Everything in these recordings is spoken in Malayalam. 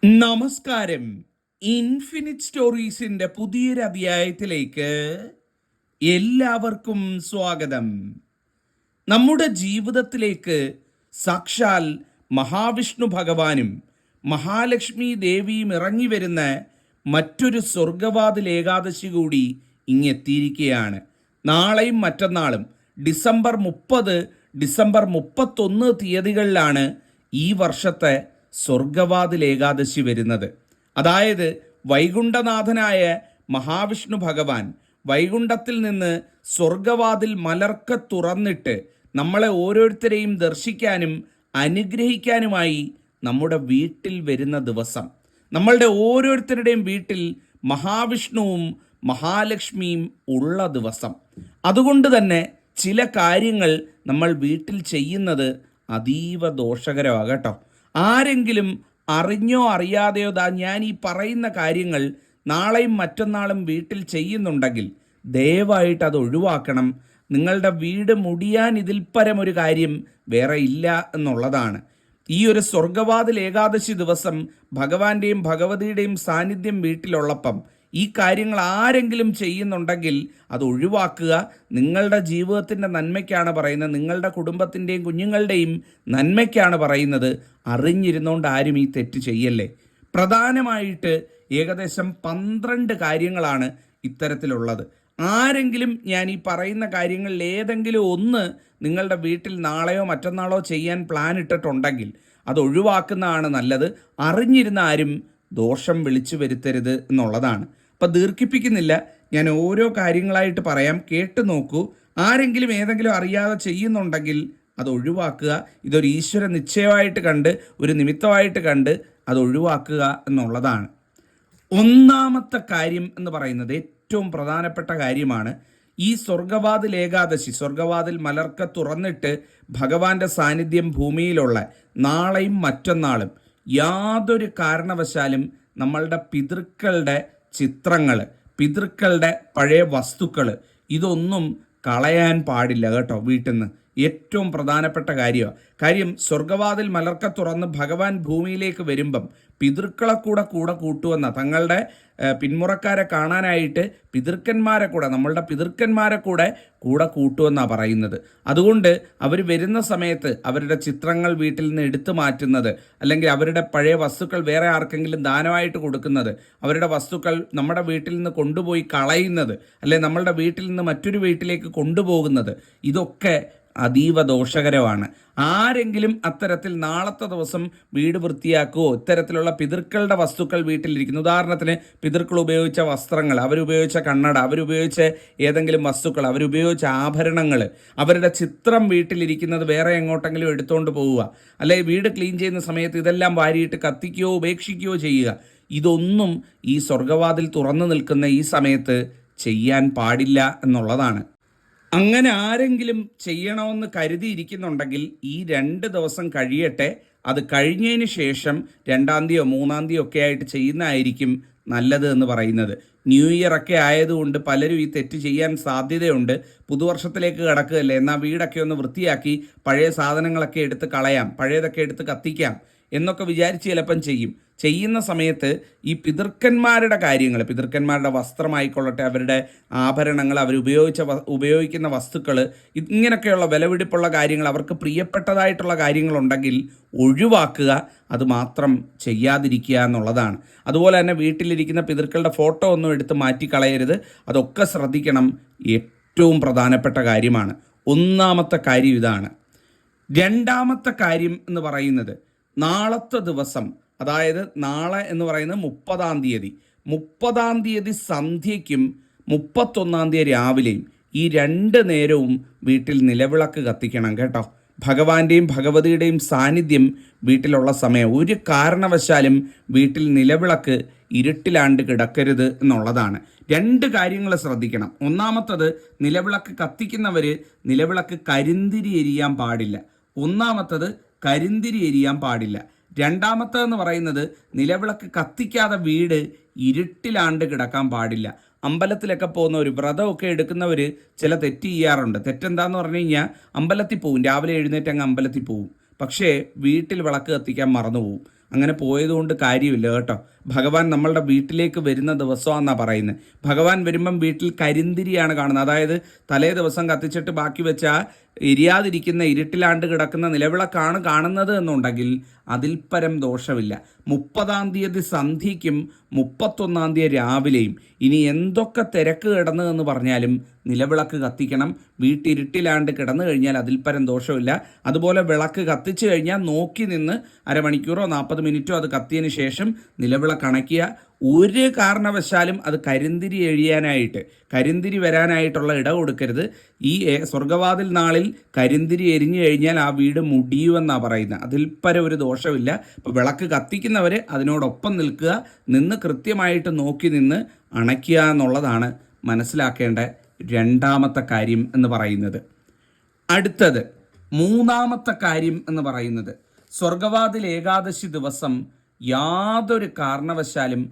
നമസ്കാരം. ഇൻഫിനിറ്റ് സ്റ്റോറീസിന്റെ പുതിയൊരു അധ്യായത്തിലേക്ക് എല്ലാവർക്കും സ്വാഗതം. നമ്മുടെ ജീവിതത്തിലേക്ക് സാക്ഷാൽ മഹാവിഷ്ണു ഭഗവാനും മഹാലക്ഷ്മി ദേവിയും ഇറങ്ങി വരുന്ന മറ്റൊരു സ്വർഗവാതിൽ ഏകാദശി കൂടി ഇങ്ങെത്തിയിരിക്കുകയാണ്. നാളെയും മറ്റന്നാളും ഡിസംബർ 30, ഡിസംബർ 31 തീയതികളിലാണ് ഈ വർഷത്തെ സ്വർഗവാതിൽ ഏകാദശി വരുന്നത്. അതായത് വൈകുണ്ഠനാഥനായ മഹാവിഷ്ണു ഭഗവാൻ വൈകുണ്ഠത്തിൽ നിന്ന് സ്വർഗവാതിൽ മലർക്ക തുറന്നിട്ട് നമ്മളെ ഓരോരുത്തരെയും ദർശിക്കാനും അനുഗ്രഹിക്കാനുമായി നമ്മുടെ വീട്ടിൽ വരുന്ന ദിവസം. നമ്മളുടെ ഓരോരുത്തരുടെയും വീട്ടിൽ മഹാവിഷ്ണുവും മഹാലക്ഷ്മിയും ഉള്ള ദിവസം. അതുകൊണ്ട് തന്നെ ചില കാര്യങ്ങൾ നമ്മൾ വീട്ടിൽ ചെയ്യുന്നത് അതീവ ദോഷകരമാകട്ടോ. ആരെങ്കിലും അറിഞ്ഞോ അറിയാതെയോ ഞാൻ ഈ പറയുന്ന കാര്യങ്ങൾ നാളെയും മറ്റന്നാളും വീട്ടിൽ ചെയ്യുന്നുണ്ടെങ്കിൽ ദയവായിട്ട് അത് ഒഴിവാക്കണം. നിങ്ങളുടെ വീട് മുടിയാൻ ഇതിൽ പരം ഒരു കാര്യം വേറെ ഇല്ല എന്നുള്ളതാണ്. ഈ ഒരു സ്വർഗവാതിൽ ഏകാദശി ദിവസം ഭഗവാന്റെയും ഭഗവതിയുടെയും സാന്നിധ്യം വീട്ടിലുള്ളപ്പം ഈ കാര്യങ്ങൾ ആരെങ്കിലും ചെയ്യുന്നുണ്ടെങ്കിൽ അത് ഒഴിവാക്കുക. നിങ്ങളുടെ ജീവിതത്തിൻ്റെ നന്മയ്ക്കാണ് പറയുന്നത്, നിങ്ങളുടെ കുടുംബത്തിൻ്റെയും കുഞ്ഞുങ്ങളുടെയും നന്മയ്ക്കാണ് പറയുന്നത്. അറിഞ്ഞിരുന്നുകൊണ്ട് ആരും ഈ തെറ്റ് ചെയ്യല്ലേ. പ്രധാനമായിട്ട് ഏകദേശം 12 കാര്യങ്ങളാണ് ഇത്തരത്തിലുള്ളത്. ആരെങ്കിലും ഞാൻ ഈ പറയുന്ന കാര്യങ്ങളിൽ ഏതെങ്കിലും ഒന്ന് നിങ്ങളുടെ വീട്ടിൽ നാളെയോ മറ്റന്നാളോ ചെയ്യാൻ പ്ലാൻ ഇട്ടിട്ടുണ്ടെങ്കിൽ അത് ഒഴിവാക്കുന്നതാണ് നല്ലത്. അറിഞ്ഞിരുന്ന ആരും ദോഷം വിളിച്ചു വരുത്തരുത് എന്നുള്ളതാണ്. അപ്പം ദീർഘിപ്പിക്കുന്നില്ല, ഞാൻ ഓരോ കാര്യങ്ങളായിട്ട് പറയാം, കേട്ടു നോക്കൂ. ആരെങ്കിലും ഏതെങ്കിലും അറിയാതെ ചെയ്യുന്നുണ്ടെങ്കിൽ അത് ഒഴിവാക്കുക. ഇതൊരു ഈശ്വര നിശ്ചയമായിട്ട് കണ്ട്, ഒരു നിമിത്തമായിട്ട് കണ്ട് അത് ഒഴിവാക്കുക എന്നുള്ളതാണ്. ഒന്നാമത്തെ കാര്യം എന്ന് പറയുന്നത് ഏറ്റവും പ്രധാനപ്പെട്ട കാര്യമാണ്. ഈ സ്വർഗവാതിൽ ഏകാദശി, സ്വർഗവാതിൽ മലർക്ക തുറന്നിട്ട് ഭഗവാന്റെ സാന്നിധ്യം ഭൂമിയിലുള്ള നാളെയും മറ്റന്നാളും യാതൊരു കാരണവശാലും നമ്മളുടെ പിതൃക്കളുടെ ചിത്രങ്ങൾ, പിതൃക്കളുടെ പഴയ വസ്തുക്കൾ ഇതൊന്നും കളയാൻ പാടില്ല കേട്ടോ വീട്ടിൽ നിന്ന്. ഏറ്റവും പ്രധാനപ്പെട്ട കാര്യം സ്വർഗവാതിൽ മലർക്ക തുറന്ന് ഭഗവാൻ ഭൂമിയിലേക്ക് വരുമ്പം പിതൃക്കളെ കൂടെ കൂട്ടുവെന്ന, തങ്ങളുടെ പിന്മുറക്കാരെ കാണാനായിട്ട് പിതൃക്കന്മാരെ കൂടെ, നമ്മളുടെ പിതൃക്കന്മാരെ കൂടെ കൂട്ടുവെന്നാണ് പറയുന്നത്. അതുകൊണ്ട് അവർ വരുന്ന സമയത്ത് അവരുടെ ചിത്രങ്ങൾ വീട്ടിൽ നിന്ന് എടുത്തു മാറ്റുന്നത്, അല്ലെങ്കിൽ അവരുടെ പഴയ വസ്തുക്കൾ വേറെ ആർക്കെങ്കിലും ദാനമായിട്ട് കൊടുക്കുന്നത്, അവരുടെ വസ്തുക്കൾ നമ്മുടെ വീട്ടിൽ നിന്ന് കൊണ്ടുപോയി കളയുന്നത്, അല്ലെങ്കിൽ നമ്മളുടെ വീട്ടിൽ നിന്ന് മറ്റൊരു വീട്ടിലേക്ക് കൊണ്ടുപോകുന്നത്, ഇതൊക്കെ അതീവ ദോഷകരമാണ്. ആരെങ്കിലും അത്തരത്തിൽ നാളത്തെ ദിവസം വീട് വൃത്തിയാക്കുകയോ ഇത്തരത്തിലുള്ള പിതൃക്കളുടെ വസ്തുക്കൾ വീട്ടിലിരിക്കുന്നു, ഉദാഹരണത്തിന് പിതൃക്കൾ ഉപയോഗിച്ച വസ്ത്രങ്ങൾ, അവരുപയോഗിച്ച കണ്ണട, അവരുപയോഗിച്ച ഏതെങ്കിലും വസ്തുക്കൾ, അവരുപയോഗിച്ച ആഭരണങ്ങൾ, അവരുടെ ചിത്രം വീട്ടിലിരിക്കുന്നത് വേറെ എങ്ങോട്ടെങ്കിലും എടുത്തുകൊണ്ട് പോവുക, അല്ലെങ്കിൽ വീട് ക്ലീൻ ചെയ്യുന്ന സമയത്ത് ഇതെല്ലാം വാരിയിട്ട് കത്തിക്കുകയോ ഉപേക്ഷിക്കുകയോ ചെയ്യുക, ഇതൊന്നും ഈ സ്വർഗവാതിൽ തുറന്നു നിൽക്കുന്ന ഈ സമയത്ത് ചെയ്യാൻ പാടില്ല എന്നുള്ളതാണ്. അങ്ങനെ ആരെങ്കിലും ചെയ്യണമെന്ന് കരുതിയിരിക്കുന്നുണ്ടെങ്കിൽ ഈ 2 ദിവസം കഴിയട്ടെ. അത് കഴിഞ്ഞതിന് ശേഷം 2-ാം തീയതിയോ 3-ാം തീയതിയോ ഒക്കെ ആയിട്ട് ചെയ്യുന്നതായിരിക്കും നല്ലത് എന്ന് പറയുന്നത്. ന്യൂ ഇയർ ഒക്കെ ആയതുകൊണ്ട് പലരും ഈ തെറ്റ് ചെയ്യാൻ സാധ്യതയുണ്ട്. പുതുവർഷത്തിലേക്ക് കടക്കുകയല്ലേ, എന്നാൽ വീടൊക്കെ ഒന്ന് വൃത്തിയാക്കി പഴയ സാധനങ്ങളൊക്കെ എടുത്ത് കളയാം, പഴയതൊക്കെ എടുത്ത് കത്തിക്കാം എന്നൊക്കെ വിചാരിച്ച് ചിലപ്പം ചെയ്യുന്ന സമയത്ത് ഈ പിതൃക്കന്മാരുടെ കാര്യങ്ങൾ, പിതൃക്കന്മാരുടെ വസ്ത്രമായിക്കൊള്ളട്ടെ, അവരുടെ ആഭരണങ്ങൾ, ഉപയോഗിക്കുന്ന വസ്തുക്കൾ, ഇങ്ങനെയൊക്കെയുള്ള വിലപിടിപ്പുള്ള കാര്യങ്ങൾ, അവർക്ക് പ്രിയപ്പെട്ടതായിട്ടുള്ള കാര്യങ്ങളുണ്ടെങ്കിൽ ഒഴിവാക്കുക. അത് മാത്രം ചെയ്യാതിരിക്കുക എന്നുള്ളതാണ്. അതുപോലെ തന്നെ വീട്ടിലിരിക്കുന്ന പിതൃക്കളുടെ ഫോട്ടോ ഒന്നും എടുത്ത് മാറ്റിക്കളയരുത്. അതൊക്കെ ശ്രദ്ധിക്കണം. ഏറ്റവും പ്രധാനപ്പെട്ട കാര്യമാണ്. ഒന്നാമത്തെ കാര്യം ഇതാണ്. രണ്ടാമത്തെ കാര്യം എന്ന് പറയുന്നത് നാളത്തെ ദിവസം, അതായത് നാളെ എന്ന് പറയുന്നത് 30-ാം തീയതി, 30-ാം തീയതി സന്ധ്യയ്ക്കും 31-ാം തീയതി രാവിലെയും ഈ 2 നേരവും വീട്ടിൽ നിലവിളക്ക് കത്തിക്കണം കേട്ടോ. ഭഗവാന്റെയും ഭഗവതിയുടെയും സാന്നിധ്യം വീട്ടിലുള്ള സമയം ഒരു കാരണവശാലും വീട്ടിൽ നിലവിളക്ക് ഇരുട്ടിലാണ്ട് കിടക്കരുത് എന്നുള്ളതാണ്. 2 കാര്യങ്ങൾ ശ്രദ്ധിക്കണം. ഒന്നാമത്തത്, നിലവിളക്ക് കത്തിക്കുന്നവർ നിലവിളക്ക് കരിന്തിരി എരിയാൻ പാടില്ല. ഒന്നാമത്തത് കരിന്തിരി എരിയാൻ പാടില്ല. രണ്ടാമത്തേതെന്ന് പറയുന്നത്, നിലവിളക്ക് കത്തിക്കാതെ വീട് ഇരുട്ടിലാണ്ട് കിടക്കാൻ പാടില്ല. അമ്പലത്തിലൊക്കെ പോകുന്നവർ, വ്രതമൊക്കെ എടുക്കുന്നവർ ചില തെറ്റ് ചെയ്യാറുണ്ട്. തെറ്റെന്താന്ന് പറഞ്ഞു കഴിഞ്ഞാൽ, അമ്പലത്തിൽ പോവും, രാവിലെ എഴുന്നേറ്റ് അങ്ങ് അമ്പലത്തിൽ പോവും, പക്ഷേ വീട്ടിൽ വിളക്ക് കത്തിക്കാൻ മറന്നു പോവും. അങ്ങനെ പോയതുകൊണ്ട് കാര്യമില്ല കേട്ടോ. ഭഗവാൻ നമ്മളുടെ വീട്ടിലേക്ക് വരുന്ന ദിവസമാണെന്നാണ് പറയുന്നത്. ഭഗവാൻ വരുമ്പം വീട്ടിൽ കരിന്തിരിയാണ് കാണുന്നത്. അതായത് തലേ ദിവസം കത്തിച്ചിട്ട് ബാക്കി വെച്ച എരിയാതിരിക്കുന്ന ഇരുട്ടിലാണ്ട് കിടക്കുന്ന നിലവിളക്കാണ് കാണുന്നത് എന്നുണ്ടെങ്കിൽ അതിൽ പരം ദോഷമില്ല. 30-ാം തീയതി സന്ധ്യയ്ക്കും 31-ാം തീയതി രാവിലെയും ഇനി എന്തൊക്കെ തിരക്ക് കിടന്നു എന്ന് പറഞ്ഞാലും നിലവിളക്ക് കത്തിക്കണം. വീട്ടിരുട്ടിലാണ്ട് കിടന്നു കഴിഞ്ഞാൽ അതിൽ പരം ദോഷമില്ല. അതുപോലെ വിളക്ക് കത്തിച്ചു കഴിഞ്ഞാൽ നോക്കി നിന്ന് അരമണിക്കൂറോ 40 മിനിറ്റോ അത് കത്തിയതിന് ശേഷം നിലവിളക്ക് അണയ്ക്കുക. ഒരു കാരണവശാലും അത് കരിന്തിരി വരാനായിട്ടുള്ള ഇട കൊടുക്കരുത്. ഈ സ്വർഗവാതിൽ നാളിൽ കരിന്തിരി എരിഞ്ഞു കഴിഞ്ഞാൽ ആ വീട് മുടിയുമെന്നാണ് പറയുന്നത്. അതിൽ പരം ഒരു ദോഷമില്ല. അപ്പോൾ വിളക്ക് കത്തിക്കുന്നവർ അതിനോടൊപ്പം നിൽക്കുക, നിന്ന് കൃത്യമായിട്ട് നോക്കി നിന്ന് അണയ്ക്കുക എന്നുള്ളതാണ് മനസ്സിലാക്കേണ്ട രണ്ടാമത്തെ കാര്യം എന്ന് പറയുന്നത്. അടുത്തത് 3-ാമത്തെ കാര്യം എന്ന് പറയുന്നത്, സ്വർഗവാതിൽ ഏകാദശി ദിവസം യാതൊരു കാരണവശാലും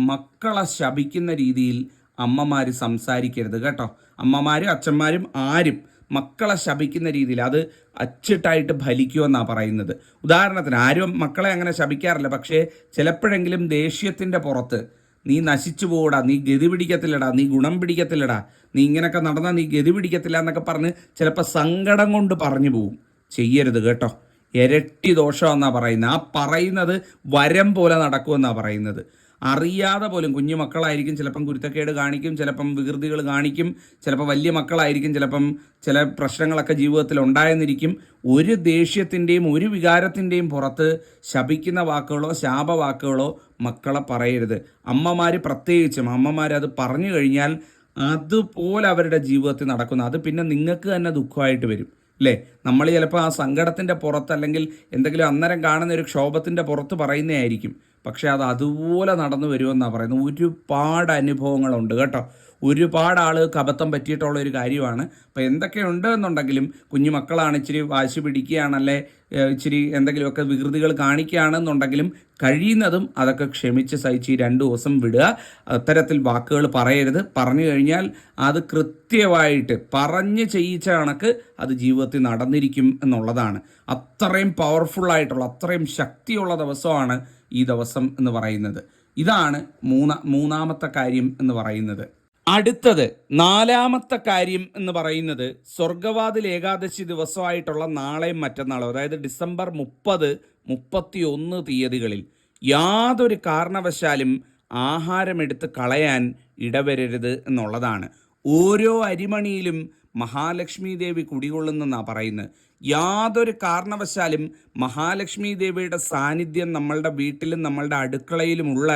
മക്കളെ ശപിക്കുന്ന രീതിയിൽ അമ്മമാർ സംസാരിക്കരുത് കേട്ടോ. അമ്മമാരും അച്ഛന്മാരും ആരും മക്കളെ ശപിക്കുന്ന രീതിയിൽ അത് അച്ചിട്ടായിട്ട് ഫലിക്കുമെന്നാണ് പറയുന്നത്. ഉദാഹരണത്തിന് ആരും മക്കളെ അങ്ങനെ ശപിക്കാറില്ല, പക്ഷേ ചിലപ്പോഴെങ്കിലും ദേഷ്യത്തിൻ്റെ പുറത്ത് നീ നശിച്ചു പോകൂടാ, നീ ഗതി പിടിക്കത്തില്ലടാ, നീ ഗുണം പിടിക്കത്തില്ലടാ, നീ ഇങ്ങനെയൊക്കെ നടന്നാൽ നീ ഗതി പിടിക്കത്തില്ല എന്നൊക്കെ പറഞ്ഞ് ചിലപ്പോൾ സങ്കടം കൊണ്ട് പറഞ്ഞു പോവും. ചെയ്യരുത് കേട്ടോ. ഇരട്ടി ദോഷമെന്നാണ് പറയുന്നത്. ആ പറയുന്നത് വരം പോലെ നടക്കുമെന്നാണ് പറയുന്നത്. അറിയാതെ പോലും കുഞ്ഞു മക്കളായിരിക്കും, ചിലപ്പം കുരുത്തക്കേട് കാണിക്കും, ചിലപ്പം വികൃതികൾ കാണിക്കും, ചിലപ്പോൾ വലിയ മക്കളായിരിക്കും, ചിലപ്പം ചില പ്രശ്നങ്ങളൊക്കെ ജീവിതത്തിൽ ഉണ്ടായെന്നിരിക്കും. ഒരു ദേഷ്യത്തിൻ്റെയും ഒരു വികാരത്തിൻ്റെയും പുറത്ത് ശപിക്കുന്ന വാക്കുകളോ ശാപവാക്കുകളോ മക്കളെ പറയരുത്. അമ്മമാർ പ്രത്യേകിച്ചും അമ്മമാരത് പറഞ്ഞു കഴിഞ്ഞാൽ അതുപോലെ അവരുടെ ജീവിതത്തിൽ നടക്കുന്നു. അത് പിന്നെ നിങ്ങൾക്ക് തന്നെ ദുഃഖമായിട്ട് വരും അല്ലേ. നമ്മൾ ചിലപ്പോൾ ആ സങ്കടത്തിൻ്റെ പുറത്ത് അല്ലെങ്കിൽ എന്തെങ്കിലും അന്നേരം കാണുന്ന ഒരു ക്ഷോഭത്തിൻ്റെ പുറത്ത് പറയുന്നതായിരിക്കും, പക്ഷേ അത് അതുപോലെ നടന്നു വരുമെന്നാണ് പറയുന്നത്. ഒരുപാട് അനുഭവങ്ങളുണ്ട് കേട്ടോ. ഒരുപാട് ആളുകൾക്ക് അബദ്ധം പറ്റിയിട്ടുള്ള ഒരു കാര്യമാണ്. അപ്പോൾ എന്തൊക്കെയുണ്ട് എന്നുണ്ടെങ്കിലും കുഞ്ഞു മക്കളാണ് ഇച്ചിരി വാശി പിടിക്കുകയാണല്ലേ, ഇച്ചിരി എന്തെങ്കിലുമൊക്കെ വികൃതികൾ കാണിക്കുകയാണെന്നുണ്ടെങ്കിലും കഴിയുന്നതും അതൊക്കെ ക്ഷമിച്ച് സഹിച്ച് 2 ദിവസം വിടുക. അത്തരത്തിൽ വാക്കുകൾ പറയരുത്. പറഞ്ഞു കഴിഞ്ഞാൽ അത് കൃത്യമായിട്ട് പറഞ്ഞ് ചെയ്യിച്ച കണക്ക് അത് ജീവിതത്തിൽ നടന്നിരിക്കും എന്നുള്ളതാണ്. അത്രയും പവർഫുള്ളായിട്ടുള്ള അത്രയും ശക്തിയുള്ള ദിവസമാണ് ഈ ദിവസം എന്ന് പറയുന്നത്. ഇതാണ് 3-ാമത്തെ കാര്യം എന്ന് പറയുന്നത്. അടുത്തത് 4-ാമത്തെ കാര്യം എന്ന് പറയുന്നത്, സ്വർഗവാതിൽ ഏകാദശി ദിവസമായിട്ടുള്ള നാളെയും മറ്റന്നാളും, അതായത് ഡിസംബർ 30, 31 തീയതികളിൽ യാതൊരു കാരണവശാലും ആഹാരമെടുത്ത് കളയാൻ ഇടവരരുത് എന്നുള്ളതാണ്. ഓരോ അരിമണിയിലും മഹാലക്ഷ്മി ദേവി കുടികൊള്ളുന്നെന്നാണ് പറയുന്നത്. യാതൊരു കാരണവശാലും മഹാലക്ഷ്മി ദേവിയുടെ സാന്നിധ്യം നമ്മളുടെ വീട്ടിലും നമ്മളുടെ അടുക്കളയിലുമുള്ള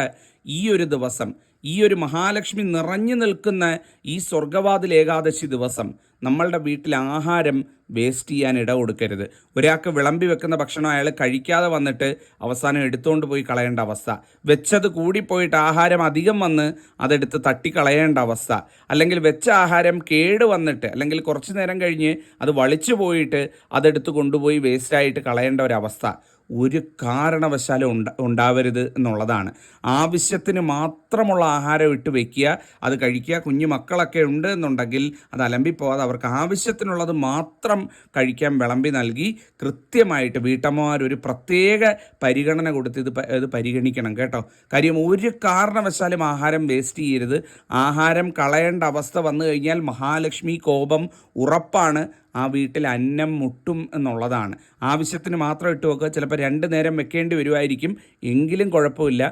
ഈ ഒരു ദിവസം, ഈ ഒരു മഹാലക്ഷ്മി നിറഞ്ഞു നിൽക്കുന്ന ഈ സ്വർഗവാതിൽ ഏകാദശി ദിവസം നമ്മളുടെ വീട്ടിൽ ആഹാരം വേസ്റ്റ് ചെയ്യാൻ ഇട കൊടുക്കരുത്. ഒരാൾക്ക് വിളമ്പി വെക്കുന്ന ഭക്ഷണം അയാൾ കഴിക്കാതെ വന്നിട്ട് അവസാനം എടുത്തുകൊണ്ട് പോയി കളയേണ്ട അവസ്ഥ, വെച്ചത് കൂടിപ്പോയിട്ട് ആഹാരം അധികം വന്ന് അതെടുത്ത് തട്ടിക്കളയേണ്ട അവസ്ഥ, അല്ലെങ്കിൽ വെച്ച ആഹാരം കേട് വന്നിട്ട് അല്ലെങ്കിൽ കുറച്ച് നേരം കഴിഞ്ഞ് അത് വളിച്ചു പോയിട്ട് അതെടുത്ത് കൊണ്ടുപോയി വേസ്റ്റായിട്ട് കളയേണ്ട ഒരവസ്ഥ ഒരു കാരണവശാലും ഉണ്ടാവരുത് എന്നുള്ളതാണ്. ആവശ്യത്തിന് മാത്രമുള്ള ആഹാരം ഇട്ട് വെക്കുക, അത് കഴിക്കുക. കുഞ്ഞു മക്കളൊക്കെ ഉണ്ട് എന്നുണ്ടെങ്കിൽ അത് അലമ്പിപ്പോവാതെ അവർക്ക് ആവശ്യത്തിനുള്ളത് മാത്രം കഴിക്കാൻ വിളമ്പി നൽകി കൃത്യമായിട്ട് വീട്ടമ്മമാർ ഒരു പ്രത്യേക പരിഗണന കൊടുത്ത് ഇത് പരിഗണിക്കണം കേട്ടോ. കാര്യം ഒരു കാരണവശാലും ആഹാരം വേസ്റ്റ് ചെയ്യരുത്. ആഹാരം കളയേണ്ട അവസ്ഥ വന്നു കഴിഞ്ഞാൽ മഹാലക്ഷ്മി കോപം ഉറപ്പാണ്. ആ വീട്ടിൽ അന്നം മുട്ടും എന്നുള്ളതാണ്. ആവശ്യത്തിന് മാത്രം ഇട്ട് വെക്കുക. ചിലപ്പോൾ 2 നേരം വെക്കേണ്ടി വരുമായിരിക്കും, എങ്കിലും കുഴപ്പമില്ല.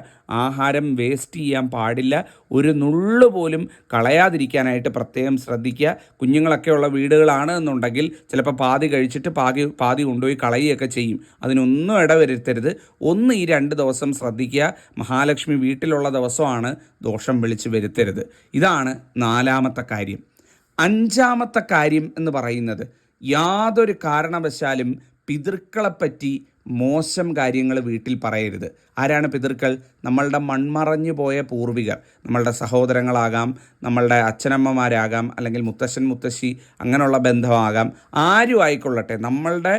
ആഹാരം വേസ്റ്റ് ചെയ്യാൻ പാടില്ല. ഒരു നുള്ളു പോലും കളയാതിരിക്കാനായിട്ട് പ്രത്യേകം ശ്രദ്ധിക്കുക. കുഞ്ഞുങ്ങളൊക്കെ ഉള്ള വീടുകളാണ് എന്നുണ്ടെങ്കിൽ ചിലപ്പോൾ പാതി കഴിച്ചിട്ട് പാതി കൊണ്ടുപോയി കളയുകയൊക്കെ ചെയ്യും. അതിനൊന്നും ഇടവരുത്തരുത്. ഈ 2 ദിവസം ശ്രദ്ധിക്കുക. മഹാലക്ഷ്മി വീട്ടിലുള്ള ദിവസമാണ്, ദോഷം വിളിച്ച് വരുത്തരുത്. ഇതാണ് 4-ാമത്തെ കാര്യം. 5-ാമത്തെ കാര്യം എന്ന് പറയുന്നത്, യാതൊരു കാരണവശാലും പിതൃക്കളെപ്പറ്റി മോശം കാര്യങ്ങൾ വീട്ടിൽ പറയരുത്. ആരാണ് പിതൃക്കൾ? നമ്മളുടെ മൺമറഞ്ഞു പോയ പൂർവികർ. നമ്മളുടെ സഹോദരങ്ങളാകാം, നമ്മളുടെ അച്ഛനമ്മമാരാകാം, അല്ലെങ്കിൽ മുത്തശ്ശൻ മുത്തശ്ശി അങ്ങനെയുള്ള ബന്ധമാകാം, ആരും ആയിക്കൊള്ളട്ടെ. നമ്മളുടെ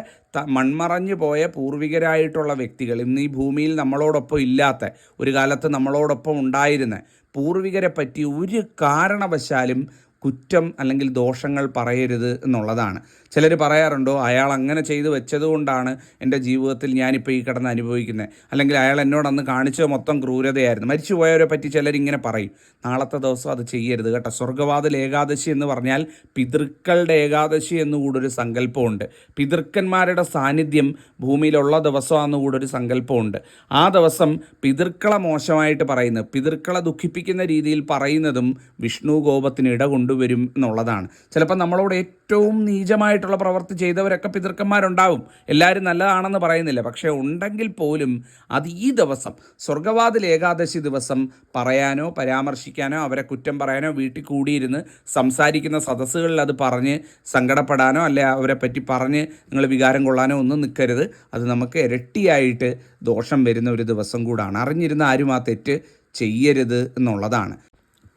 മൺമറഞ്ഞു പോയ പൂർവികരായിട്ടുള്ള വ്യക്തികൾ, ഇന്ന് ഈ ഭൂമിയിൽ നമ്മളോടൊപ്പം ഇല്ലാത്ത, ഒരു കാലത്ത് നമ്മളോടൊപ്പം ഉണ്ടായിരുന്ന പൂർവികരെ പറ്റി ഒരു കാരണവശാലും കുറ്റം അല്ലെങ്കിൽ ദോഷങ്ങൾ പറയരുത് എന്നുള്ളതാണ്. ചിലർ പറയാറുണ്ടോ, അയാൾ അങ്ങനെ ചെയ്തു വെച്ചതുകൊണ്ടാണ് എൻ്റെ ജീവിതത്തിൽ ഞാനിപ്പോൾ ഈ കിടന്ന് അനുഭവിക്കുന്നത്, അല്ലെങ്കിൽ അയാൾ എന്നോട് അന്ന് കാണിച്ചത് മൊത്തം ക്രൂരതയായിരുന്നു. മരിച്ചുപോയവരെ പറ്റി ചിലരിങ്ങനെ പറയും. നാളത്തെ ദിവസം അത് ചെയ്യരുത് കേട്ടോ. സ്വർഗ്ഗവാതിൽ ഏകാദശി എന്ന് പറഞ്ഞാൽ പിതൃക്കളുടെ ഏകാദശി എന്നുകൂടൊരു സങ്കല്പമുണ്ട്. പിതൃക്കന്മാരുടെ സാന്നിധ്യം ഭൂമിയിലുള്ള ദിവസമാണെന്ന് കൂടൊരു സങ്കല്പമുണ്ട്. ആ ദിവസം പിതൃക്കളെ മോശമായിട്ട് പറയുന്നത്, പിതൃക്കളെ ദുഃഖിപ്പിക്കുന്ന രീതിയിൽ പറയുന്നതും വിഷ്ണു കോപത്തിന് ഇട കൊണ്ടുവരും എന്നുള്ളതാണ്. ചിലപ്പോൾ നമ്മളോട് ഏറ്റവും നീചമായിട്ടുള്ള പ്രവൃത്തി ചെയ്തവരൊക്കെ പിതൃക്കന്മാരുണ്ടാവും. എല്ലാവരും നല്ലതാണെന്ന് പറയുന്നില്ല. പക്ഷേ ഉണ്ടെങ്കിൽ പോലും അത് ഈ ദിവസം സ്വർഗ്ഗവാതിൽ ഏകാദശി ദിവസം പറയാനോ പരാമർശിക്കാനോ അവരെ കുറ്റം പറയാനോ വീട്ടിൽ കൂടിയിരുന്ന് സംസാരിക്കുന്ന സദസ്സുകളിൽ അത് പറഞ്ഞ് സങ്കടപ്പെടാനോ അല്ലെ അവരെ പറ്റി പറഞ്ഞ് നിങ്ങൾ വികാരം കൊള്ളാനോ ഒന്നും നിൽക്കരുത്. അത് നമുക്ക് ഇരട്ടിയായിട്ട് ദോഷം വരുന്ന ഒരു ദിവസം കൂടാണ്. അറിഞ്ഞിരുന്ന ആരും ആ തെറ്റ് ചെയ്യരുത് എന്നുള്ളതാണ്.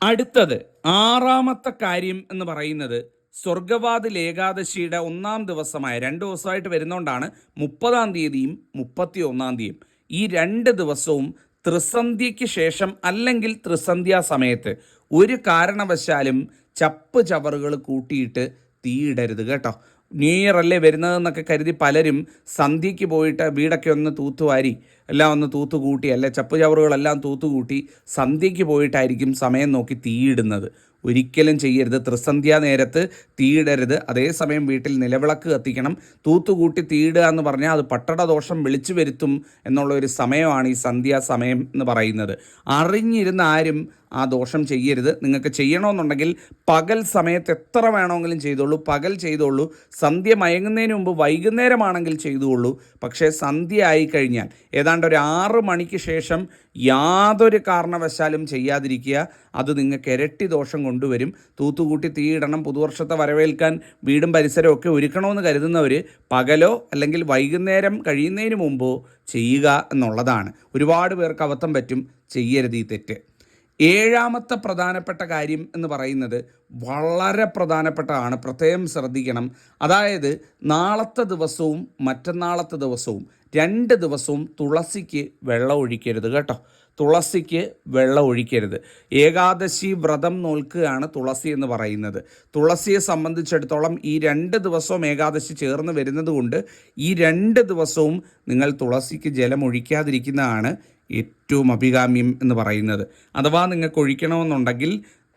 അടുത്തത് 6ാമത്തെ കാര്യം എന്ന് പറയുന്നത് സ്വർഗ്ഗവാതിൽ ഏകാദശിയുടെ 1-ാം ദിവസമായ 2 ദിവസമായിട്ട് വരുന്നതുകൊണ്ടാണ് 30-ാം തീയതിയും 31-ാം തീയതിയും. ഈ 2 ദിവസവും ത്രിസന്ധ്യയ്ക്ക് ശേഷം അല്ലെങ്കിൽ ത്രിസന്ധ്യാ സമയത്ത് ഒരു കാരണവശാലും ചപ്പ് ചവറുകൾ കൂട്ടിയിട്ട് തീയിടരുത് കേട്ടോ. ന്യൂ ഇയർ അല്ലേ വരുന്നതെന്നൊക്കെ കരുതി പലരും സന്ധ്യയ്ക്ക് പോയിട്ട് വീടൊക്കെ ഒന്ന് തൂത്തുവാരി എല്ലാം ഒന്ന് തൂത്തുകൂട്ടി അല്ലെ ചപ്പ് ചവറുകളെല്ലാം തൂത്തുകൂട്ടി സന്ധ്യയ്ക്ക് പോയിട്ടായിരിക്കും സമയം നോക്കി തീയിടുന്നത്. ഒരിക്കലും ചെയ്യരുത്. ത്രിസന്ധ്യാ നേരത്ത് തീയിടരുത്. അതേസമയം വീട്ടിൽ നിലവിളക്ക് കത്തിക്കണം. തൂത്തുകൂട്ടി തീയിടുക എന്ന് പറഞ്ഞാൽ അത് പട്ടടദോഷം വിളിച്ചു വരുത്തും എന്നുള്ള ഒരു സമയമാണ് ഈ സന്ധ്യാ സമയം എന്ന് പറയുന്നത്. അറിഞ്ഞിരുന്ന ആരും ആ ദോഷം ചെയ്യരുത്. നിങ്ങൾക്ക് ചെയ്യണമെന്നുണ്ടെങ്കിൽ പകൽ സമയത്ത് എത്ര വേണമെങ്കിലും ചെയ്തോളൂ, പകൽ ചെയ്തോളൂ. സന്ധ്യ മയങ്ങുന്നതിന് മുമ്പ് വൈകുന്നേരമാണെങ്കിൽ ചെയ്തുകൊള്ളൂ. പക്ഷേ സന്ധ്യ ആയിക്കഴിഞ്ഞാൽ ഏതാണ്ട് ഒരു 6 മണിക്ക് ശേഷം യാതൊരു കാരണവശാലും ചെയ്യാതിരിക്കുക. അത് നിങ്ങൾക്ക് ഇരട്ടി ദോഷം കൊണ്ടുവരും. തൂത്തുകൂട്ടി തീയിടണം, പുതുവർഷത്തെ വരവേൽക്കാൻ വീടും പരിസരവും ഒക്കെ ഒരുക്കണമെന്ന് കരുതുന്നവർ പകലോ അല്ലെങ്കിൽ വൈകുന്നേരം കഴിയുന്നതിന് മുമ്പോ ചെയ്യുക എന്നുള്ളതാണ്. ഒരുപാട് പേർക്ക് അബദ്ധം പറ്റും. ചെയ്യരുത് ഈ തെറ്റ്. 7ാമത്തെ പ്രധാനപ്പെട്ട കാര്യം എന്ന് പറയുന്നത് വളരെ പ്രധാനപ്പെട്ടതാണ്. പ്രത്യേകം ശ്രദ്ധിക്കണം. അതായത് നാളത്തെ ദിവസവും മറ്റന്നാളത്തെ ദിവസവും 2 ദിവസവും തുളസിക്ക് വെള്ളം ഒഴിക്കരുത് കേട്ടോ. തുളസിക്ക് വെള്ളം ഒഴിക്കരുത്. ഏകാദശി വ്രതം നോൽക്കുകയാണ് തുളസി എന്ന് പറയുന്നത്. തുളസിയെ സംബന്ധിച്ചിടത്തോളം ഈ 2 ദിവസവും ഏകാദശി ചേർന്ന് വരുന്നത് കൊണ്ട് ഈ 2 ദിവസവും നിങ്ങൾ തുളസിക്ക് ജലം ഒഴിക്കാതിരിക്കുന്നതാണ് ഏറ്റവും അഭികാമ്യം എന്ന് പറയുന്നത്. അഥവാ നിങ്ങൾക്ക് ഒഴിക്കണമെന്നുണ്ടെങ്കിൽ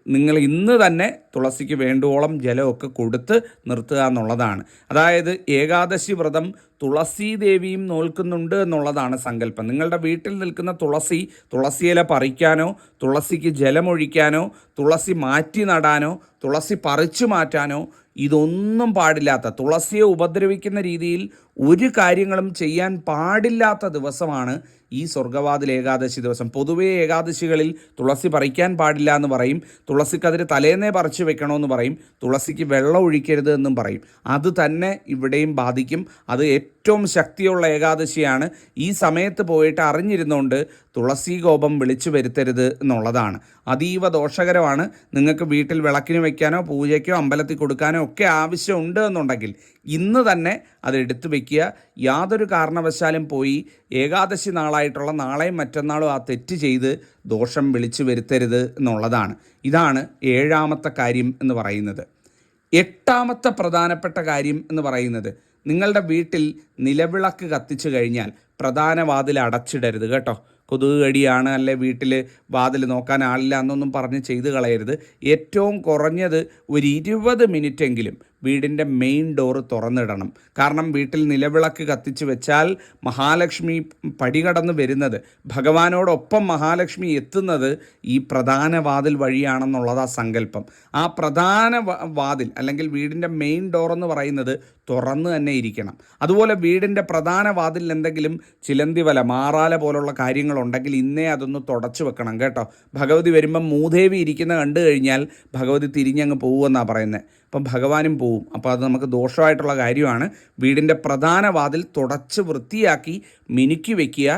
നിങ്ങൾ ഇന്ന് തന്നെ തുളസിക്ക് വേണ്ടുവോളം ജലമൊക്കെ കൊടുത്ത് നിർത്തുക എന്നുള്ളതാണ്. അതായത് ഏകാദശി വ്രതം തുളസി ദേവിയും നോൽക്കുന്നുണ്ട് എന്നുള്ളതാണ് സങ്കല്പം. നിങ്ങളുടെ വീട്ടിൽ നിൽക്കുന്ന തുളസിയില പറിക്കാനോ തുളസിക്ക് ജലമൊഴിക്കാനോ തുളസി മാറ്റി നടാനോ തുളസി പറിച്ചു മാറ്റാനോ ഇതൊന്നും പാടില്ലാത്ത, തുളസിയെ ഉപദ്രവിക്കുന്ന രീതിയിൽ ഒരു കാര്യങ്ങളും ചെയ്യാൻ പാടില്ലാത്ത ദിവസമാണ് ഈ സ്വർഗ്ഗവാതിൽ ഏകാദശി ദിവസം. പൊതുവേ ഏകാദശികളിൽ തുളസി പറിക്കാൻ പാടില്ല എന്ന് പറയും. തുളസിക്കതിര് തലേന്നേ പറിച്ചു വെക്കണമെന്ന് പറയും. തുളസിക്ക് വെള്ളം ഒഴിക്കരുത് എന്നും പറയും. അത് തന്നെ ഇവിടെയും ബാധിക്കും. അത് ഏറ്റവും ശക്തിയുള്ള ഏകാദശിയാണ്. ഈ സമയത്ത് പോയിട്ട് അറിഞ്ഞിരുന്നുകൊണ്ട് തുളസി കോപം വിളിച്ചു വരുത്തരുത് എന്നുള്ളതാണ്. അതീവ ദോഷകരമാണ്. നിങ്ങൾക്ക് വീട്ടിൽ വിളക്കിന് വയ്ക്കാനോ പൂജയ്ക്കോ അമ്പലത്തിൽ കൊടുക്കാനോ ഒക്കെ ആവശ്യമുണ്ട് എന്നുണ്ടെങ്കിൽ ഇന്ന് തന്നെ അത് എടുത്തു വയ്ക്കുക. യാതൊരു കാരണവശാലും പോയി ഏകാദശി നാളായിട്ടുള്ള നാളെയും മറ്റന്നാളും ആ തെറ്റ് ചെയ്ത് ദോഷം വിളിച്ചു വരുത്തരുത് എന്നുള്ളതാണ്. ഇതാണ് 7ാമത്തെ കാര്യം എന്ന് പറയുന്നത്. 8ാമത്തെ പ്രധാനപ്പെട്ട കാര്യം എന്ന് പറയുന്നത് നിങ്ങളുടെ വീട്ടിൽ നിലവിളക്ക് കത്തിച്ചു കഴിഞ്ഞാൽ പ്രധാന വാതിൽ അടച്ചിടരുത് കേട്ടോ. കൊതുക് കടിയാണ്, അല്ലെ വീട്ടിൽ വാതിൽ നോക്കാൻ ആളില്ല എന്നൊന്നും പറഞ്ഞ് ചെയ്ത് കളയരുത്. ഏറ്റവും കുറഞ്ഞത് ഒരു 20 മിനിറ്റെങ്കിലും വീടിൻ്റെ മെയിൻ ഡോറ് തുറന്നിടണം. കാരണം വീട്ടിൽ നിലവിളക്ക് കത്തിച്ച് വെച്ചാൽ മഹാലക്ഷ്മി പടികടന്ന് വരുന്നത്, ഭഗവാനോടൊപ്പം മഹാലക്ഷ്മി എത്തുന്നത് ഈ പ്രധാന വാതിൽ വഴിയാണെന്നുള്ളതാ സങ്കല്പം. ആ പ്രധാന വാതിൽ അല്ലെങ്കിൽ വീടിൻ്റെ മെയിൻ ഡോർ എന്ന് പറയുന്നത് തുറന്ന് തന്നെ ഇരിക്കണം. അതുപോലെ വീടിൻ്റെ പ്രധാന വാതിലിൽ എന്തെങ്കിലും ചിലന്തി വല, മാറാല പോലുള്ള കാര്യങ്ങളുണ്ടെങ്കിൽ ഇന്നേ അതൊന്ന് തുടച്ചു വെക്കണം കേട്ടോ. ഭഗവതി വരുമ്പം മൂദേവി ഇരിക്കുന്ന കണ്ടു കഴിഞ്ഞാൽ ഭഗവതി തിരിഞ്ഞങ്ങ് പോകുമെന്നാണ് പറയുന്നത്. അപ്പം ഭഗവാനും പോവും. അപ്പോൾ അത് നമുക്ക് ദോഷമായിട്ടുള്ള കാര്യമാണ്. വീടിൻ്റെ പ്രധാന വാതിൽ തുടച്ച് വൃത്തിയാക്കി മിനുക്കി വയ്ക്കുക.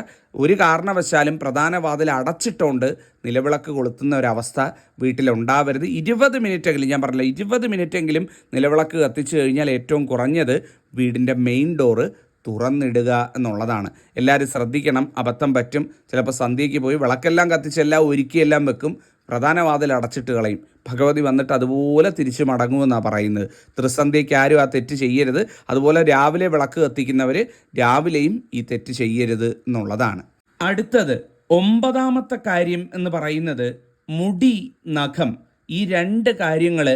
ഒരു കാരണവശാലും പ്രധാന വാതിൽ അടച്ചിട്ടുകൊണ്ട് നിലവിളക്ക് കൊളുത്തുന്ന ഒരവസ്ഥ വീട്ടിലുണ്ടാവരുത്. 20 മിനിറ്റെങ്കിലും, ഞാൻ പറഞ്ഞില്ല 20 മിനിറ്റെങ്കിലും നിലവിളക്ക് കത്തിച്ചു കഴിഞ്ഞാൽ ഏറ്റവും കുറഞ്ഞത് വീടിൻ്റെ മെയിൻ ഡോറ് തുറന്നിടുക എന്നുള്ളതാണ്. എല്ലാവരും ശ്രദ്ധിക്കണം. അബദ്ധം പറ്റും. ചിലപ്പോൾ സന്ധ്യയ്ക്ക് പോയി വിളക്കെല്ലാം കത്തിച്ചെല്ലാം ഒരുക്കിയെല്ലാം വെക്കും, പ്രധാന വാതിൽ അടച്ചിട്ട് കളയും. ഭഗവതി വന്നിട്ട് അതുപോലെ തിരിച്ച് മടങ്ങുമെന്നാണ് പറയുന്നത്. ത്രിസന്ധ്യയ്ക്ക് ആരും ആ തെറ്റ് ചെയ്യരുത്. അതുപോലെ രാവിലെ വിളക്ക് കത്തിക്കുന്നവർ രാവിലെയും ഈ തെറ്റ് ചെയ്യരുത് എന്നുള്ളതാണ്. അടുത്തത് 9ാമത്തെ കാര്യം എന്ന് പറയുന്നത് മുടി, നഖം, ഈ 2 കാര്യങ്ങൾ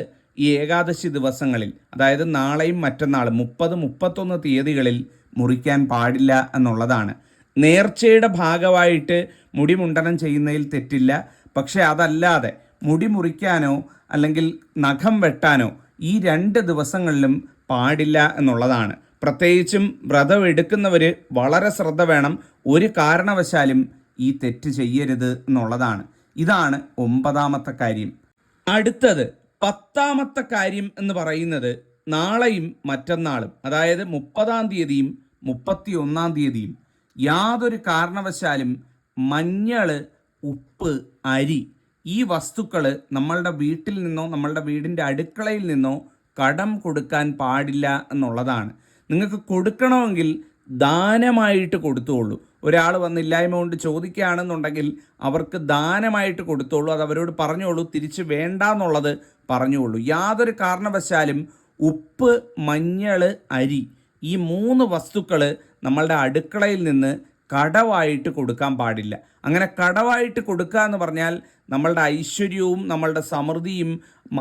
ഈ ഏകാദശി ദിവസങ്ങളിൽ, അതായത് നാളെയും മറ്റന്നാളും 30, 31 തീയതികളിൽ മുറിക്കാൻ പാടില്ല എന്നുള്ളതാണ്. നേർച്ചയുടെ ഭാഗമായിട്ട് മുടി മുണ്ടനം ചെയ്യുന്നതിൽ തെറ്റില്ല. പക്ഷേ അതല്ലാതെ മുടി മുറിക്കാനോ അല്ലെങ്കിൽ നഖം വെട്ടാനോ ഈ 2 ദിവസങ്ങളിലും പാടില്ല എന്നുള്ളതാണ്. പ്രത്യേകിച്ചും വ്രതം എടുക്കുന്നവർ വളരെ ശ്രദ്ധ വേണം. ഒരു കാരണവശാലും ഈ തെറ്റ് ചെയ്യരുത് എന്നുള്ളതാണ്. ഇതാണ് 9ാമത്തെ കാര്യം. അടുത്തത് 10ാമത്തെ കാര്യം എന്ന് പറയുന്നത് നാളെയും മറ്റന്നാളും, അതായത് 30-ാം തീയതിയും 31-ാം തീയതിയും യാതൊരു കാരണവശാലും മഞ്ഞൾ, ഉപ്പ്, അരി ഈ വസ്തുക്കൾ നമ്മളുടെ വീട്ടിൽ നിന്നോ നമ്മളുടെ വീടിൻ്റെ അടുക്കളയിൽ നിന്നോ കടം കൊടുക്കാൻ പാടില്ല എന്നുള്ളതാണ്. നിങ്ങൾക്ക് കൊടുക്കണമെങ്കിൽ ദാനമായിട്ട് കൊടുത്തോളൂ. ഒരാൾ വന്നില്ലായ്മ കൊണ്ട് ചോദിക്കുകയാണെന്നുണ്ടെങ്കിൽ അവർക്ക് ദാനമായിട്ട് കൊടുത്തോളൂ. അത് അവരോട് പറഞ്ഞോളൂ, തിരിച്ച് വേണ്ട എന്നുള്ളത് പറഞ്ഞോളൂ. യാതൊരു കാരണവശാലും ഉപ്പ്, മഞ്ഞൾ, അരി ഈ 3 വസ്തുക്കൾ നമ്മളുടെ അടുക്കളയിൽ നിന്ന് കടവായിട്ട് കൊടുക്കാൻ പാടില്ല. അങ്ങനെ കടവായിട്ട് കൊടുക്കുക എന്ന് പറഞ്ഞാൽ നമ്മളുടെ ഐശ്വര്യവും നമ്മളുടെ സമൃദ്ധിയും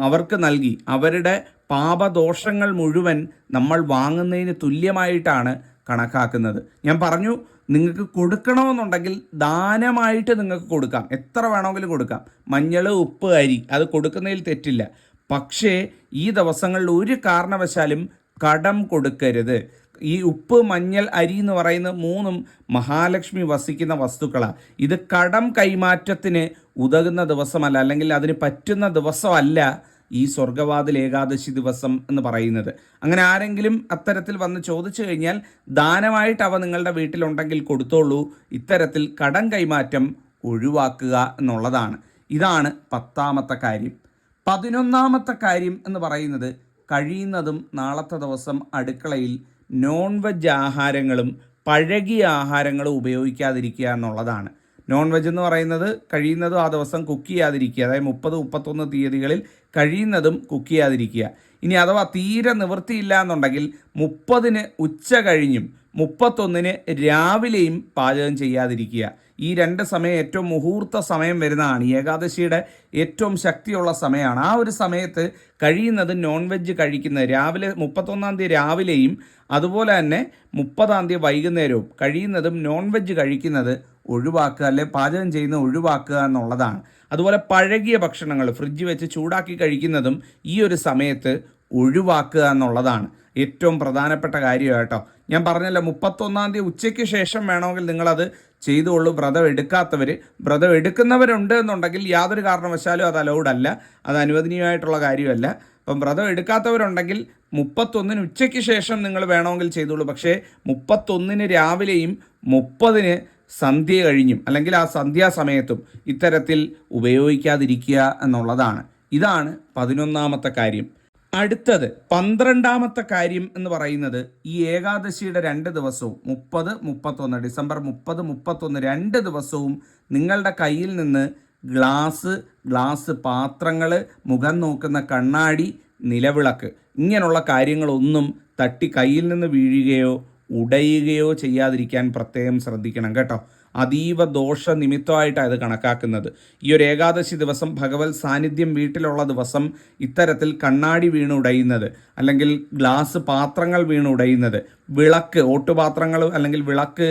അവർക്ക് നൽകി അവരുടെ പാപദോഷങ്ങൾ മുഴുവൻ നമ്മൾ വാങ്ങുന്നതിന് തുല്യമായിട്ടാണ് കണക്കാക്കുന്നത്. ഞാൻ പറഞ്ഞു, നിങ്ങൾക്ക് കൊടുക്കണമെന്നുണ്ടെങ്കിൽ ദാനമായിട്ട് നിങ്ങൾക്ക് കൊടുക്കാം, എത്ര വേണമെങ്കിലും കൊടുക്കാം. മഞ്ഞൾ, ഉപ്പ്, അരി അത് കൊടുക്കുന്നതിൽ തെറ്റില്ല. പക്ഷേ ഈ ദിവസങ്ങളിൽ ഒരു കാരണവശാലും കടം കൊടുക്കരുത്. ഈ ഉപ്പ്, മഞ്ഞൾ, അരി എന്ന് പറയുന്ന 3ഉം മഹാലക്ഷ്മി വസിക്കുന്ന വസ്തുക്കളാണ്. ഇത് കടം കൈമാറ്റത്തിന് ഉതകുന്ന ദിവസമല്ല, അല്ലെങ്കിൽ അതിന് പറ്റുന്ന ദിവസമല്ല ഈ സ്വർഗവാതിൽ ഏകാദശി ദിവസം എന്ന് പറയുന്നത്. അങ്ങനെ ആരെങ്കിലും അത്തരത്തിൽ വന്ന് ചോദിച്ചു കഴിഞ്ഞാൽ ദാനമായിട്ട് അവ നിങ്ങളുടെ വീട്ടിലുണ്ടെങ്കിൽ കൊടുത്തോളൂ. ഇത്തരത്തിൽ കടം കൈമാറ്റം ഒഴിവാക്കുക എന്നുള്ളതാണ്. ഇതാണ് 10ാമത്തെ കാര്യം. 11ാമത്തെ കാര്യം എന്ന് പറയുന്നത് കഴിയുന്നതും നാളത്തെ ദിവസം അടുക്കളയിൽ നോൺ വെജ് ആഹാരങ്ങളും പഴകിയ ആഹാരങ്ങളും ഉപയോഗിക്കാതിരിക്കുക എന്നുള്ളതാണ്. നോൺ വെജ് എന്ന് പറയുന്നത് കഴിയുന്നതും ആ ദിവസം കുക്ക് ചെയ്യാതിരിക്കുക, അതായത് 30, 31 തീയതികളിൽ കഴിയുന്നതും കുക്ക് ചെയ്യാതിരിക്കുക. ഇനി അഥവാ തീരെ നിവൃത്തിയില്ല എന്നുണ്ടെങ്കിൽ 30-ന് ഉച്ച കഴിഞ്ഞും 31-ന് രാവിലെയും പാചകം ചെയ്യാതിരിക്കുക. ഈ 2 സമയം ഏറ്റവും മുഹൂർത്ത സമയം വരുന്നതാണ്. ഏകാദശിയുടെ ഏറ്റവും ശക്തിയുള്ള സമയമാണ്. ആ ഒരു സമയത്ത് കഴിയുന്നത് നോൺ വെജ് കഴിക്കുന്നത് രാവിലെ 31-ാം തീയതി രാവിലെയും അതുപോലെ തന്നെ 30-ാം തീയതി വൈകുന്നേരവും കഴിയുന്നതും നോൺ വെജ് കഴിക്കുന്നത് ഒഴിവാക്കുക, അല്ലെ പാചകം ചെയ്യുന്നത് ഒഴിവാക്കുക എന്നുള്ളതാണ്. അതുപോലെ പഴകിയ ഭക്ഷണങ്ങൾ ഫ്രിഡ്ജ് വെച്ച് ചൂടാക്കി കഴിക്കുന്നതും ഈ ഒരു സമയത്ത് ഒഴിവാക്കുക എന്നുള്ളതാണ് ഏറ്റവും പ്രധാനപ്പെട്ട കാര്യം കേട്ടോ. ഞാൻ പറഞ്ഞല്ലോ 31-ാം തീയതി ഉച്ചയ്ക്ക് ശേഷം വേണമെങ്കിൽ നിങ്ങളത് ചെയ്തുകൊള്ളൂ. വ്രതം എടുക്കുന്നവരുണ്ട് എന്നുണ്ടെങ്കിൽ യാതൊരു കാരണവശാലും അത് അലൗഡ് അല്ല, അത് അനുവദനീയമായിട്ടുള്ള കാര്യമല്ല. അപ്പം വ്രതം എടുക്കാത്തവരുണ്ടെങ്കിൽ 31-ന് ഉച്ചയ്ക്ക് ശേഷം നിങ്ങൾ വേണമെങ്കിൽ ചെയ്തോളൂ. പക്ഷേ 31-ന് രാവിലെയും 30-ന് സന്ധ്യ കഴിഞ്ഞും അല്ലെങ്കിൽ ആ സന്ധ്യാസമയത്തും ഇത്തരത്തിൽ ഉപയോഗിക്കാതിരിക്കുക എന്നുള്ളതാണ്. ഇതാണ് 11ാമത്തെ കാര്യം. അടുത്തത് 12ാമത്തെ കാര്യം എന്ന് പറയുന്നത് ഈ ഏകാദശിയുടെ 2 ദിവസവും 30, 31 ഡിസംബർ 30, 31 2 ദിവസവും നിങ്ങളുടെ കയ്യിൽ നിന്ന് ഗ്ലാസ് പാത്രങ്ങൾ, മുഖം നോക്കുന്ന കണ്ണാടി, നിലവിളക്ക് ഇങ്ങനെയുള്ള കാര്യങ്ങളൊന്നും തട്ടി കയ്യിൽ നിന്ന് വീഴുകയോ ഉടയുകയോ ചെയ്യാതിരിക്കാൻ പ്രത്യേകം ശ്രദ്ധിക്കണം കേട്ടോ. അതീവ ദോഷ നിമിത്തമായിട്ടാണ് ഇത് കണക്കാക്കുന്നത്. ഈ ഒരു ഏകാദശി ദിവസം ഭഗവത് സാന്നിധ്യം വീട്ടിലുള്ള ദിവസം ഇത്തരത്തിൽ കണ്ണാടി വീണുടയുന്നത്, അല്ലെങ്കിൽ ഗ്ലാസ് പാത്രങ്ങൾ വീണുടയുന്നത്, വിളക്ക്, ഓട്ടുപാത്രങ്ങൾ അല്ലെങ്കിൽ വിളക്ക്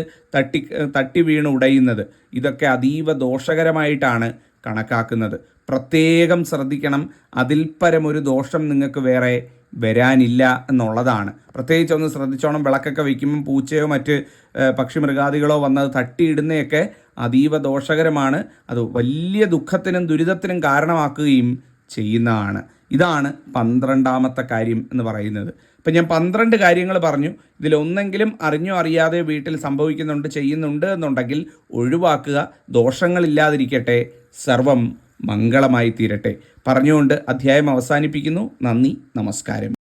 തട്ടി വീണുടയുന്നത്, ഇതൊക്കെ അതീവ ദോഷകരമായിട്ടാണ് കണക്കാക്കുന്നത്. പ്രത്യേകം ശ്രദ്ധിക്കണം. അതിൽ പരമൊരു ദോഷം നിങ്ങൾക്ക് വേറെ വരാനില്ല എന്നുള്ളതാണ്. പ്രത്യേകിച്ച് ഒന്ന് ശ്രദ്ധിച്ചോണം. വിളക്കൊക്കെ വയ്ക്കുമ്പം പൂച്ചയോ മറ്റ് പക്ഷിമൃഗാദികളോ വന്നത് തട്ടിയിടുന്നതൊക്കെ അതീവ ദോഷകരമാണ്. അത് വലിയ ദുഃഖത്തിനും ദുരിതത്തിനും കാരണമാക്കുകയും ചെയ്യുന്നതാണ്. ഇതാണ് 12ാമത്തെ കാര്യം എന്ന് പറയുന്നത്. ഇപ്പം ഞാൻ 12 കാര്യങ്ങൾ പറഞ്ഞു. ഇതിലൊന്നെങ്കിലും അറിഞ്ഞോ അറിയാതെ വീട്ടിൽ ചെയ്യുന്നുണ്ട് എന്നുണ്ടെങ്കിൽ ഒഴിവാക്കുക. ദോഷങ്ങളില്ലാതിരിക്കട്ടെ. സർവം മംഗളമായി തീരട്ടെ പറഞ്ഞുകൊണ്ട് അധ്യായം അവസാനിപ്പിക്കുന്നു. നന്ദി, നമസ്കാരം.